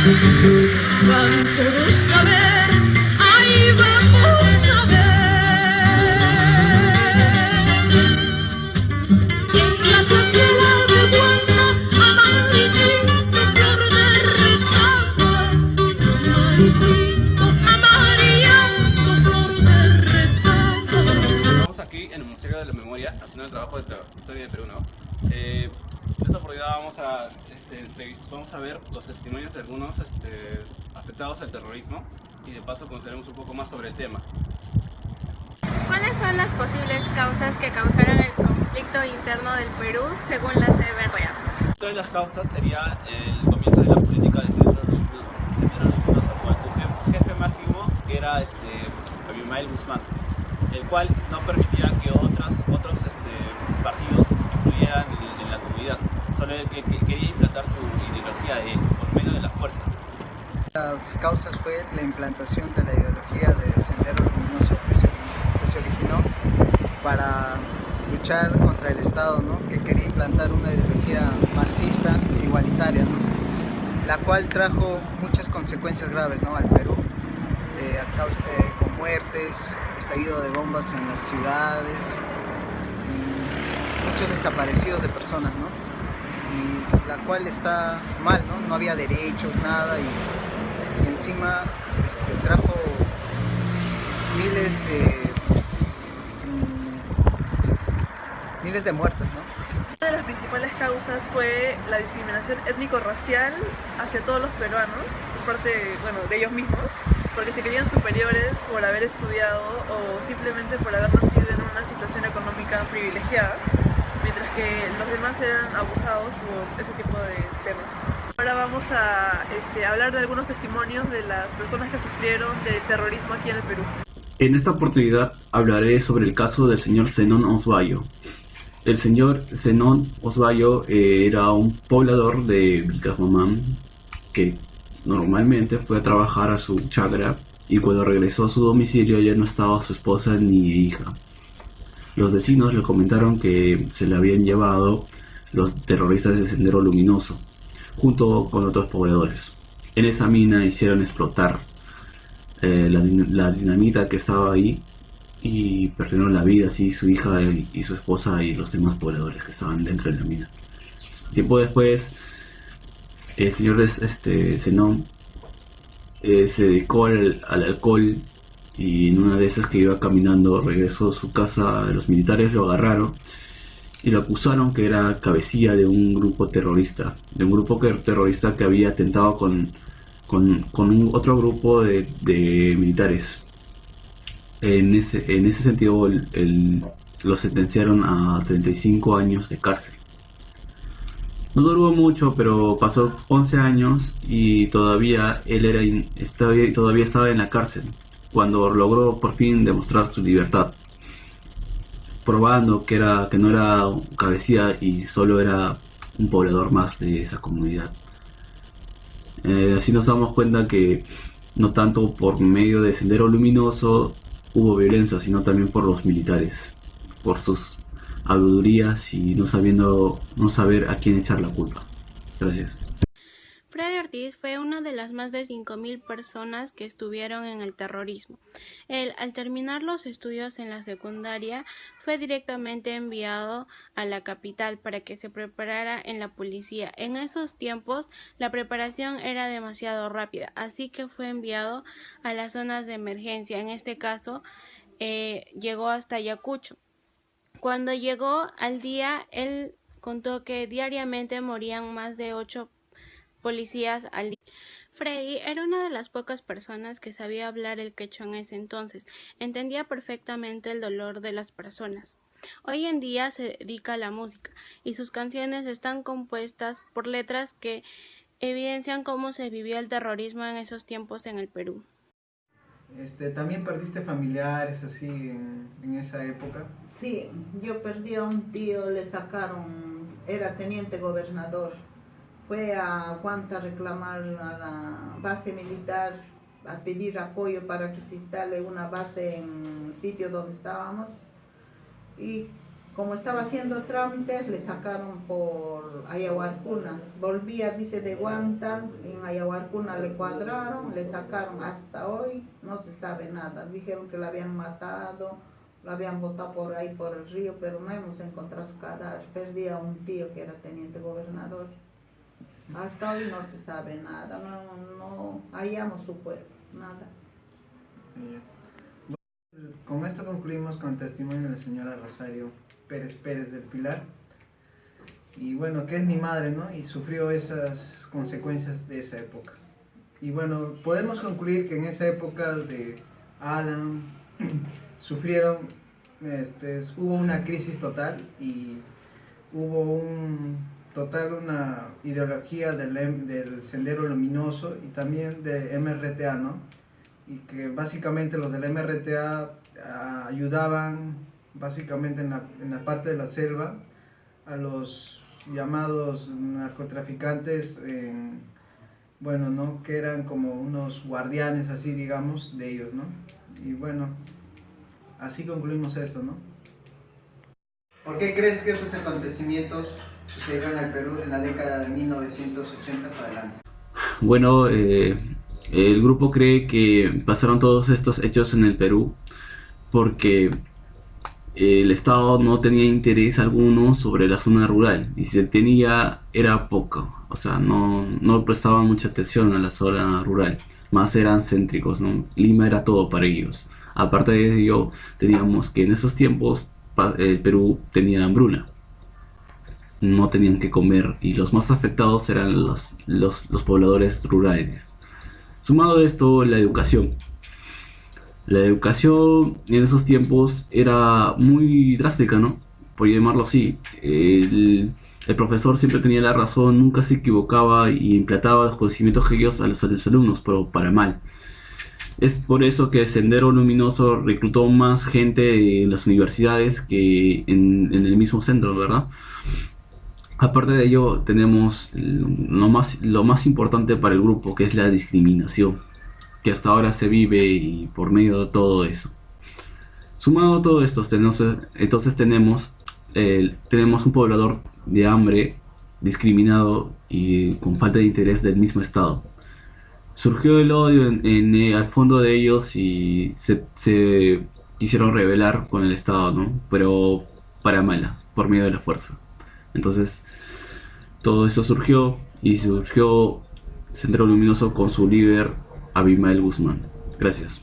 Van todos a ver, ahí vamos a ver. En la parcela de Wanda, amarillito, flor de retambo. Amarillito, amarillento, flor de retambo. Estamos aquí en el Museo de la Memoria haciendo el trabajo de la historia de Perú, ¿no? En esta oportunidad vamos a ver los testimonios de algunos afectados al terrorismo y de paso conoceremos un poco más sobre el tema. ¿Cuáles son las posibles causas que causaron el conflicto interno del Perú según la CBRA? Otra de las causas sería el comienzo de la política de Sendero Luminoso con su jefe más antiguo, que era Abimael Guzmán, el cual no permitía que otros partidos influyeran en la comunidad, solo el que quería implantar su ideología de él por medio de la fuerza. Las causas fue la implantación de la ideología de Sendero Luminoso que se originó para luchar contra el Estado, ¿no? Que quería implantar una ideología marxista e igualitaria, ¿no? La cual trajo muchas consecuencias graves, ¿no? Al Perú, con muertes, estallido de bombas en las ciudades y muchos desaparecidos de personas, ¿no? Y la cual está mal, ¿no? No había derechos, nada, y encima trajo miles de muertes, ¿no? Una de las principales causas fue la discriminación étnico-racial hacia todos los peruanos, por parte, de ellos mismos, porque se creían superiores por haber estudiado o simplemente por haber nacido en una situación económica privilegiada, mientras que los demás eran abusados por ese tipo de temas. Ahora vamos a hablar de algunos testimonios de las personas que sufrieron del terrorismo aquí en el Perú. En esta oportunidad hablaré sobre el caso del señor Zenón Osvallo. El señor Zenón Osvallo era un poblador de Vilcasmamán que normalmente fue a trabajar a su chacra y cuando regresó a su domicilio ya no estaba su esposa ni hija. Los vecinos le comentaron que se le habían llevado los terroristas de Sendero Luminoso junto con otros pobladores. En esa mina hicieron explotar la dinamita que estaba ahí y perdieron la vida, así su hija y su esposa y los demás pobladores que estaban dentro de la mina. Tiempo después, el señor Zenón se dedicó al alcohol y en una de esas que iba caminando regresó a su casa, los militares lo agarraron y lo acusaron que era cabecilla de un grupo terrorista, que había atentado con otro grupo de militares. En ese sentido lo sentenciaron a 35 años de cárcel. No duró mucho, pero pasó 11 años y todavía todavía estaba en la cárcel cuando logró por fin demostrar su libertad, probando que no era cabecilla y solo era un poblador más de esa comunidad. Así nos damos cuenta que no tanto por medio de Sendero Luminoso hubo violencia, sino también por los militares, por sus habladurías y no saber a quién echar la culpa. Gracias. Freddy Ortiz fue una de las más de 5.000 personas que estuvieron en el terrorismo. Él, al terminar los estudios en la secundaria, fue directamente enviado a la capital para que se preparara en la policía. En esos tiempos, la preparación era demasiado rápida, así que fue enviado a las zonas de emergencia. En este caso, llegó hasta Ayacucho. Cuando llegó al día, él contó que diariamente morían más de 8 policías al día. Freddy era una de las pocas personas que sabía hablar el quechua en ese entonces. Entendía perfectamente el dolor de las personas. Hoy en día se dedica a la música y sus canciones están compuestas por letras que evidencian cómo se vivió el terrorismo en esos tiempos en el Perú. ¿También perdiste familiares así en esa época? Sí, yo perdí a un tío, le sacaron, era teniente gobernador. Fue a Guanta a reclamar a la base militar, a pedir apoyo para que se instale una base en el sitio donde estábamos. Y como estaba haciendo trámites, le sacaron por Ayahuarcuna. Volvía, dice, de Huanta, en Ayahuarcuna le cuadraron, le sacaron. Hasta hoy no se sabe nada. Dijeron que la habían matado, la habían botado por ahí, por el río, pero no hemos encontrado su cadáver. Perdí a un tío que era teniente gobernador. Hasta hoy no se sabe nada, no hallamos su cuerpo, nada. Con esto concluimos con el testimonio de la señora Rosario Pérez Pérez del Pilar. Y bueno, que es mi madre, ¿no? Y sufrió esas consecuencias de esa época. Y bueno, podemos concluir que en esa época de Alan sufrieron, hubo una crisis total y hubo una ideología del Sendero Luminoso y también de MRTA, ¿no? Y que básicamente los del MRTA ayudaban básicamente en la parte de la selva a los llamados narcotraficantes, bueno, ¿no? Que eran como unos guardianes así, digamos, de ellos, ¿no? Y bueno, así concluimos esto, ¿no? ¿Por qué crees que estos acontecimientos sucedieron en el Perú en la década de 1980 para adelante? Bueno, el grupo cree que pasaron todos estos hechos en el Perú porque el Estado no tenía interés alguno sobre la zona rural y si tenía era poco, o sea, no prestaban mucha atención a la zona rural, más eran céntricos, ¿no? Lima era todo para ellos. Aparte de ello, teníamos que en esos tiempos el Perú tenía hambruna, no tenían que comer y los más afectados eran los pobladores rurales. Sumado a esto, la educación. La educación en esos tiempos era muy drástica, ¿no? Por llamarlo así. El profesor siempre tenía la razón, nunca se equivocaba y implantaba los conocimientos genios a los alumnos, pero para mal. Es por eso que Sendero Luminoso reclutó más gente en las universidades que en el mismo centro, ¿verdad? Aparte de ello, tenemos lo más importante para el grupo, que es la discriminación, que hasta ahora se vive y por medio de todo eso. Sumado a todo esto, entonces tenemos un poblador de hambre, discriminado y con falta de interés del mismo Estado. Surgió el odio al fondo de ellos y se quisieron rebelar con el Estado, ¿no? Pero para mala, por medio de la fuerza. Entonces, todo eso surgió Sendero Luminoso con su líder Abimael Guzmán. Gracias.